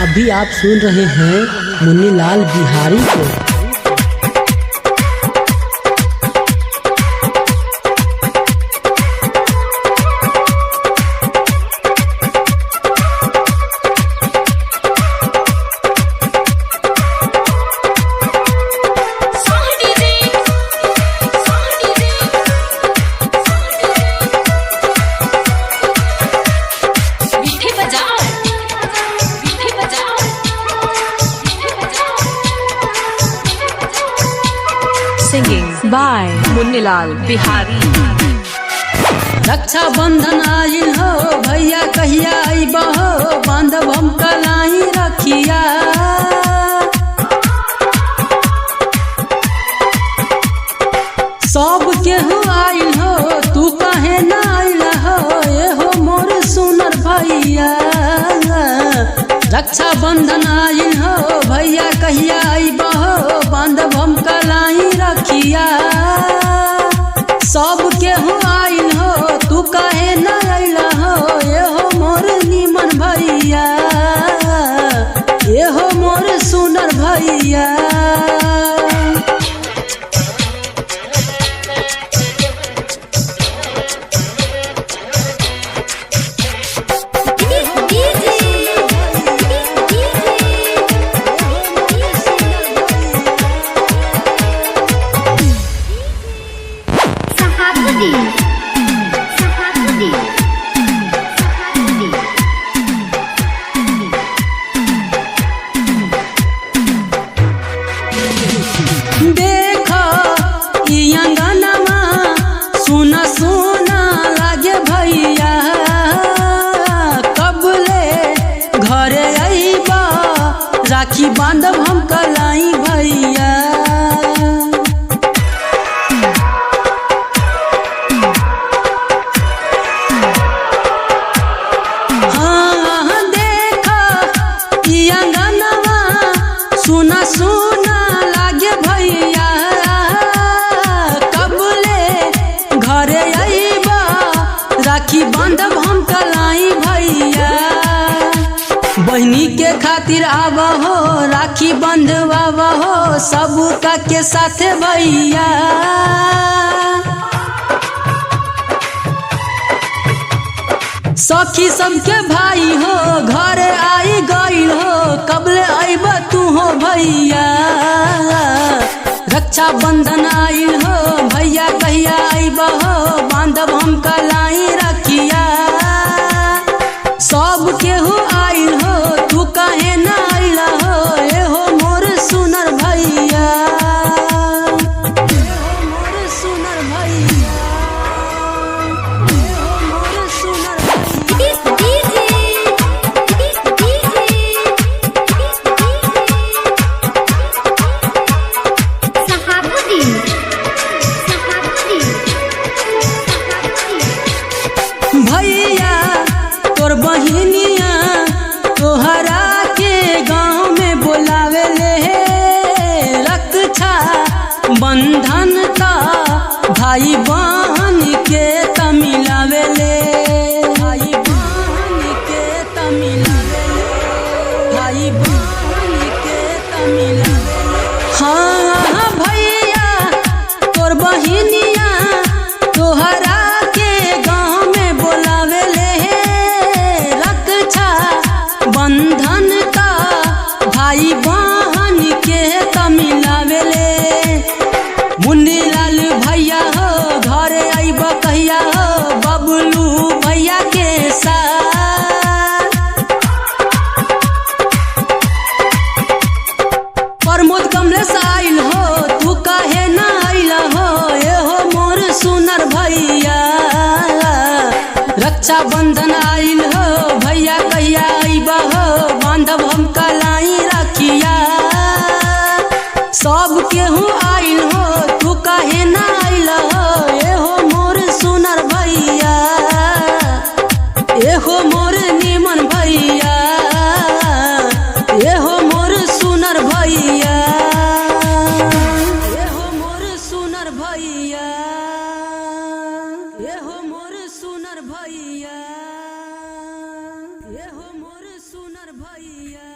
अभी आप सुन रहे हैं मुन्नीलाल बिहारी को। Singing by Munnilal Bihari. रक्षा बंधन आइल हो भैया कहिया आइब हो, बांधव हम कलाई रखिया। सब केहू आइल हो तू कहे न आइल हो, ये हो मोर सुनर भैया। रक्षा बंधन आइल हो भैया कहिया आइब हो, बांधव हम कलाई रखिया। सब केहू आइल हो तू कहे न आइल हो, ये हो मोर नीमन भैया, ये हो मोर सुनर भैया। देखो ई अंगनमा सुना सुना लागे भैया, कबले घरे आइबा राखी बांधब हम कलाई भैया। हाँ देखो ई अंगनमा सुना सुना लागे भैया, कबले घरे आइबा राखी बांधब हम कलाई भैया। बहनी के खातिर आब हो राखी बंधवाब हो, सब का के साथे भैया। सखी सबके भाई हो घरे आई गइल हो, कबले आइब तू हो भैया। रक्षा बंधन आइल हो भैया कहिया आइब हो, बांधब हम कलाई रखिया। सब केहू आइल हो तू कहे न आइल हो, ये हो मोर सुनर भैया, ये हो मोर सुनर भैया, ये हो मोर सुनर भैया। भैया तोर बहिनिया तोहरा के गाँव में बोलावे ले, रक्षा बंधन ता भाई बहन के तमिलावे ले, भाई बहन के तमिलावे ले, भाई बहन के तमिलावे ले। हाँ भैया तोर बहिनिया तोहरा के गाँव में बोलावे ले, रक्षा बंधन का भाई बहन के तमिलावे ले। मुन्नीलाल भैया हो घरे आइब कहिया हो, बबलू भैया के साथ। प्रमोद कमलेश आइल हो तू कहे न आइल हो, ये हो मोर सुनर भैया। रक्षा बंधन आइल हो भैया कहिया आइब हो, बांधब हम कलाई रखिया। सब केहू आइल हो तू कहे न आइल हो, ये हो मोर सुनर भैया, ये हो मोर नीमन भैया, ये हो मोर सुनर भैया, ये हो मोर सुनर भैया, ये हो मोर सुनर भैया, ये हो मोर सुनर भैया।